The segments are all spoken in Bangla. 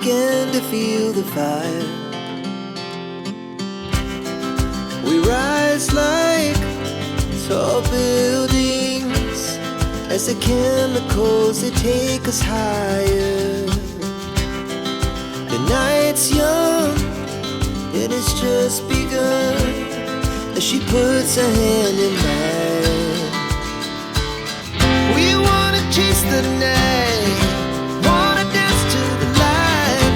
began to feel the fire. We rise like tall buildings as the chemicals they take us higher. The night's young and it's just begun as she puts her hand in mine. We wanna chase the night, wanna dance to the light,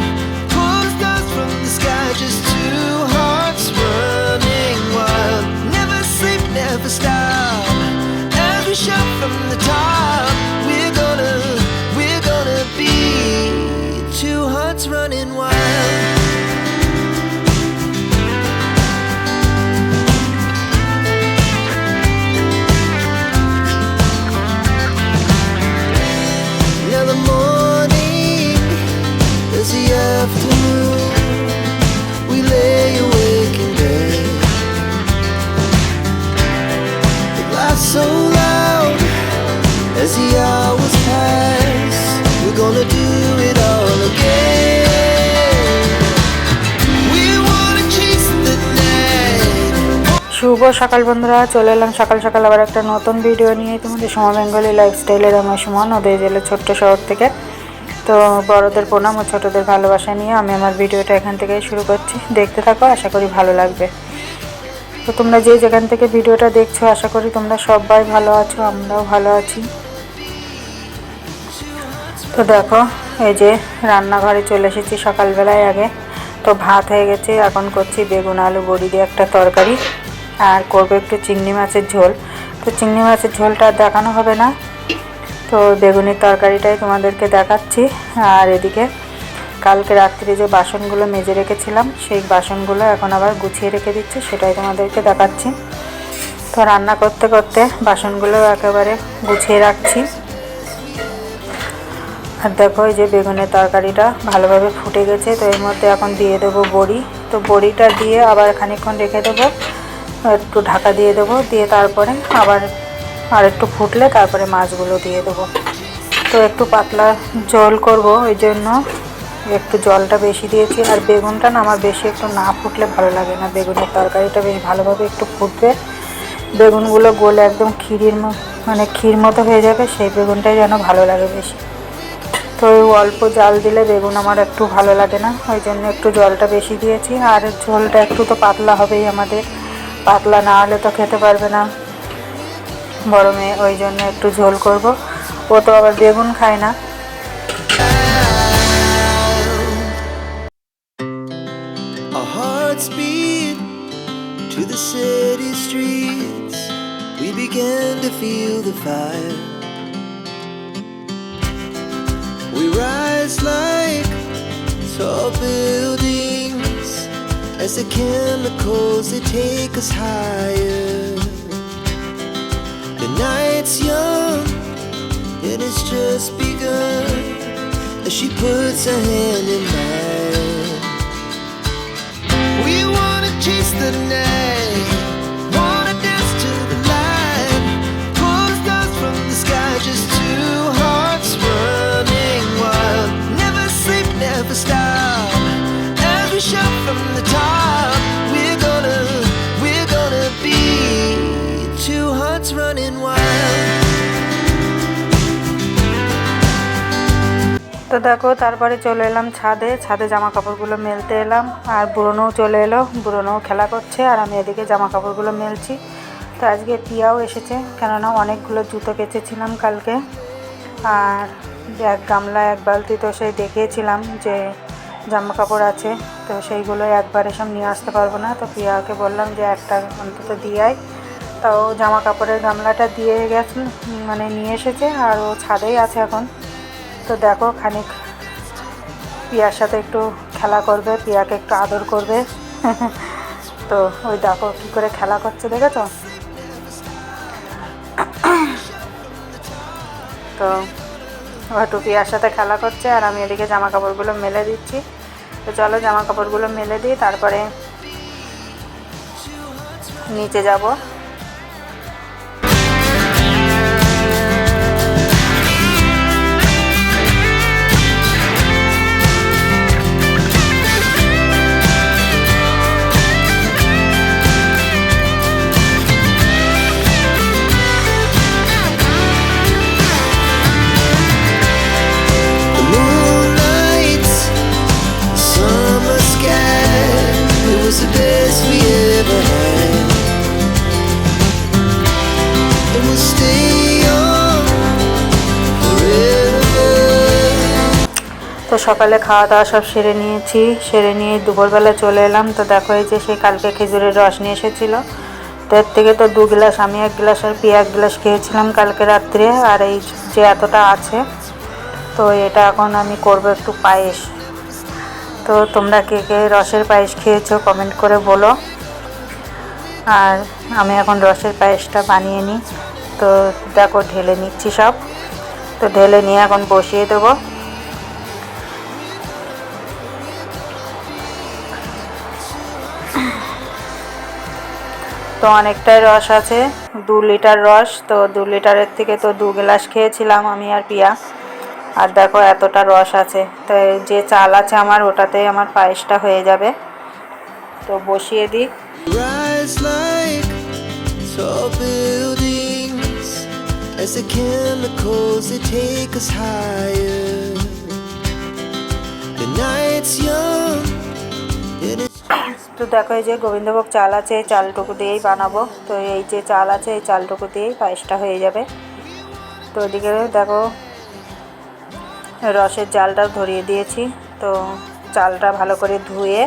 pull the stars from the sky, just two hearts running wild. Never sleep, never stop, as we shout from the top. We're gonna be two hearts running wild. Now the morning is the afternoon. We lay awake in bed. The laughs so loud as the hours pass. We're gonna do it all again. We wanna chase the night. শুভ সকাল বন্ধুরা, চলে এলাম সকাল সকাল আবার একটা নতুন ভিডিও নিয়ে তোমাদের সোমা বেঙ্গলি লাইফস্টাইলের। আমার সুমন, নদিয়া জেলার ছোট্ট শহর থেকে। তো বড়দের প্রণাম ও ছোটদের ভালোবাসা নিয়ে আমি আমার ভিডিওটা এখান থেকে শুরু করছি। দেখতে থাকো, আশা করি ভালো লাগবে। তো তোমরা যে যেখান থেকে ভিডিওটা দেখছো, আশা করি তোমরা সবাই ভালো আছো, আমরাও ভালো আছি। তো দেখো, এই যে রান্নাঘরে চলে এসেছি সকালবেলায় আগে। তো ভাত হয়ে গেছে, এখন করছি বেগুন আলু বড়ি দিয়ে একটা তরকারি, আর করবো একটু চিংড়ি মাছের ঝোল। তো চিংড়ি মাছের ঝোলটা আর দেখানো হবে না, তো বেগুনের তরকারিটাই তোমাদেরকে দেখাচ্ছি। আর এদিকে কালকে রাত্রে যে বাসনগুলো মেজে রেখেছিলাম, সেই বাসনগুলো এখন আবার গুছিয়ে রেখে দিচ্ছি, সেটাই তোমাদেরকে দেখাচ্ছি। তো রান্না করতে করতে বাসনগুলো একেবারে গুছিয়ে রাখছি। আর দেখো, এই যে বেগুনের তরকারিটা ভালোভাবে ফুটে গেছে। তো এর মধ্যে এখন দিয়ে দেবো বড়ি। তো বড়িটা দিয়ে আবার খানিকক্ষণ রেখে দেবো, একটু ঢাকা দিয়ে দেবো, দিয়ে তারপরে আবার আর একটু ফুটলে তারপরে মাছগুলো দিয়ে দেবো। তো একটু পাতলা ঝোল করব, ওই জন্য একটু জলটা বেশি দিয়েছি। আর বেগুনটা না আমার বেশি একটু না ফুটলে ভালো লাগে না, বেগুনের তরকারিটা বেশ ভালোভাবে একটু ফুটবে, বেগুনগুলো গলে একদম ক্ষীর মতো হয়ে যাবে, সেই বেগুনটাই যেন ভালো লাগে বেশি। তো অল্প জাল দিলে বেগুন আমার একটু ভালো লাগে না, ওই জন্য একটু জলটা বেশি দিয়েছি। আর ঝোলটা একটু তো পাতলা হবেই আমাদের, পাতলা না হলে তো খেতে পারবে না বড় মেয়ে, ওই জন্য একটু ঝোল করব। ও তো আবার বেগুন খায় না। Our hearts beat to the city streets. We began to feel the fire. We rise like tall buildings as the chemicals they take us higher. The night's young and it's just begun as she puts her hand in mine. We wanna chase the night, wanna dance to the light, pull the stars from the sky, just two hearts running wild. Never sleep, never stop, as we shout from the top. We're gonna be two hearts running wild. তো দেখো, তারপরে চলে এলাম ছাদে জামা কাপড়গুলো মেলতে এলাম। আর বুড়োনও চলে এলো, বুড়োনও খেলা করছে, আর আমি এদিকে জামা কাপড়গুলো মেলছি। তো আজকে পিয়াও এসেছে, কেননা অনেকগুলো জুতো কেচেছিলাম কালকে, আর এক গামলা এক বালতি, তো সেই দেখিয়েছিলাম যে জামা কাপড় আছে, তো সেইগুলো একবারে সব নিয়ে আসতে পারবো না। তো পিয়াকে বললাম যে একটা অন্তত দিয়ে আয়, তাও জামা কাপড়ের গামলাটা দিয়ে গেছে, নিয়ে এসেছে, আর ও ছাদেই আছে এখন। তো দেখো, খানিক পিয়ার সাথে একটু খেলা করবে, পিয়াকে একটু আদর করবে। তো ওই দেখো কী করে খেলা করছে, দেখেছো? তো একটু পিয়ার সাথে খেলা করছে, আর আমি এদিকে জামা কাপড়গুলো মেলে দিচ্ছি। তো চলো জামা কাপড়গুলো মেলে দিই, তারপরে নিচে যাব। তো সকালে খাওয়া দাওয়া সব সেরে নিয়েছি, সেরে নিয়ে দুপুরবেলা চলে এলাম। তো দেখো এই যে সেই কালকে খেজুরের রস নিয়ে এসেছিলো, তো এর থেকে তো 2 গ্লাস, আমি 1 গ্লাস আর পিয়া 1 গ্লাস খেয়েছিলাম কালকে রাত্রে। আর এই যে এতটা আছে, তো এটা এখন আমি করব একটু পায়েস। তো তোমরা কে কে রসের পায়েস খেয়েছো কমেন্ট করে বলো। আর আমি এখন রসের পায়েসটা বানিয়ে নিই। তো দেখো ঢেলে নিচ্ছি সব, তো ঢেলে নিয়ে এখন বসিয়ে দেবো। তো অনেকটাই রস আছে, 2 লিটার রস। তো 2 লিটারের থেকে তো 2 গ্লাস খেয়েছিলাম আমি আর পিয়া। আর দেখো এতটা রস আছে, তো যে চাল আছে আমার, ওটাতেই আমার পায়েসটা হয়ে যাবে। তো বসিয়ে দিই। Rise like tall buildings as the chemicals they take us higher. The night's young and it's তো দেখো এই যে গোবিন্দভোগ চাল আছে, এই চালটুকু দিয়েই বানাবো। তো এই যে চাল আছে, এই চালটুকু দিয়েই পায়েসটা হয়ে যাবে। তো ওদিকে দেখো রসের জালটা ধরিয়ে দিয়েছি। তো চালটা ভালো করে ধুয়ে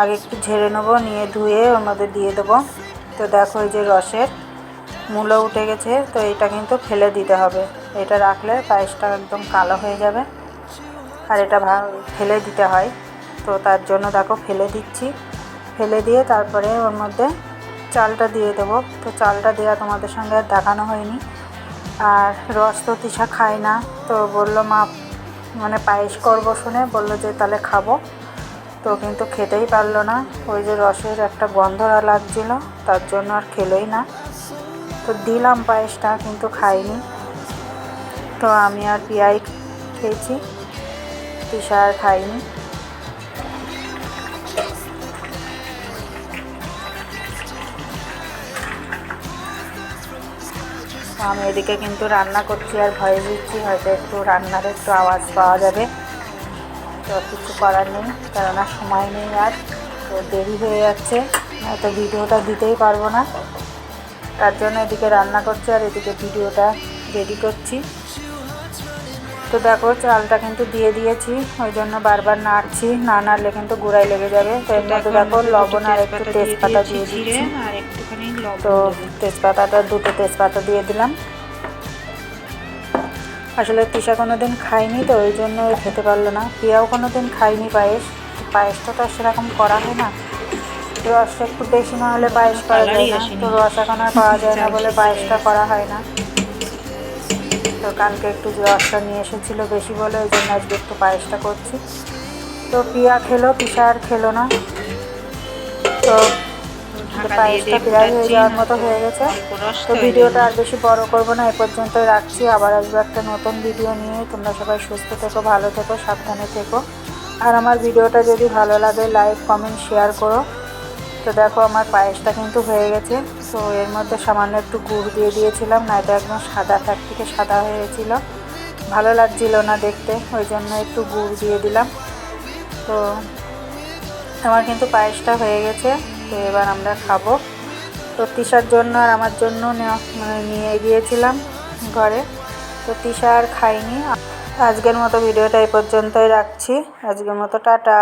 আগে একটু ঝেড়ে নেবো, নিয়ে ধুয়ে ওর মধ্যে দিয়ে দেবো। তো দেখো এই যে রসের মূলো উঠে গেছে, তো এটা কিন্তু ফেলে দিতে হবে। এটা রাখলে পায়েসটা একদম কালো হয়ে যাবে, আর এটা ফেলে দিতে হয়। তো তার জন্য দেখো ফেলে দিচ্ছি। ফেলে দিয়ে তারপরে ওর মধ্যে চালটা দিয়ে দেবো। তো চালটা দেওয়া তোমাদের সঙ্গে আর দেখানো হয়নি। আর রস তো তিশা খায় না, তো বললো মা মানে পায়েস করবো শুনে বললো যে তাহলে খাবো। তো কিন্তু খেতেই পারলো না, ওই যে রসের একটা গন্ধ লাগছিলো, তার জন্য আর খেলোই না। তো দিলাম পায়েসটা, কিন্তু খাইনি। তো আমি আর পিয়াই খেয়েছি, তিশা আর খাইনি। আমি এদিকে কিন্তু রান্না করছি আর ভয়েস দিচ্ছি, হয়তো একটু রান্নার একটু আওয়াজ পাওয়া যাবে। তো কিছু করার নেই, কেননা সময় নেই আর, তো দেরি হয়ে যাচ্ছে, তো ভিডিওটা দিতেই পারবো না। তার জন্য এদিকে রান্না করছি আর এদিকে ভিডিওটা রেডি করছি। তো দেখো চালটা কিন্তু দিয়ে দিয়েছি, ওই জন্য বারবার নাড়ছি, না নাড়লে কিন্তু গুঁড়াই লেগে যাবে। তো এর মধ্যে দেখো লবণ আর একটু তেজপাতা দিয়ে দিচ্ছি। তো তেজপাতাটা 2টো তেজপাতা দিয়ে দিলাম। আসলে তিশা কোনো দিন খায়নি, তো ওই জন্য খেতে পারলো না। পিয়াও কোনো দিন খায়নি পায়েস, পায়েসটা তো সেরকম করা হয় না। রসটা একটু বেশি না হলে পায়েস করা যায় না, তো রস এখন আর পাওয়া যায় না বলে পায়েসটা করা হয় না। তো কালকে একটু রসটা নিয়ে এসেছিলো বেশি বলে, ওই জন্য আজকে একটু পায়েসটা করছি। তো পিয়া খেলো, তিশা আর খেলো না। তো পায়েসটা প্রায় হয়ে যাওয়ার মতো হয়ে গেছে। তো ভিডিওটা আর বেশি বড় করবো না, এ পর্যন্তই রাখছি। আবার আসবো একটা নতুন ভিডিও নিয়ে। তোমরা সবাই সুস্থ থেকো, ভালো থেকো, সাবধানে থেকো। আর আমার ভিডিওটা যদি ভালো লাগে লাইক কমেন্ট শেয়ার করো। তো দেখো আমার পায়েসটা কিন্তু হয়ে গেছে। তো এর মধ্যে সামান্য একটু গুড় দিয়ে দিয়েছিলাম, নয়তো একদম সাদা থেকে সাদা হয়ে গেছিলো, ভালো লাগছিল না দেখতে, ওই জন্য একটু গুড় দিয়ে দিলাম। তো আমার কিন্তু পায়েসটা হয়ে গেছে। তো এবার আমরা খাবো। তো তিশার জন্য আর আমার জন্য নিয়ে গিয়েছিলাম ঘরে। তো তিশা আর খাইনি। আজকের মতো ভিডিওটা এই পর্যন্তই রাখছি। আজকের মতো টাটা।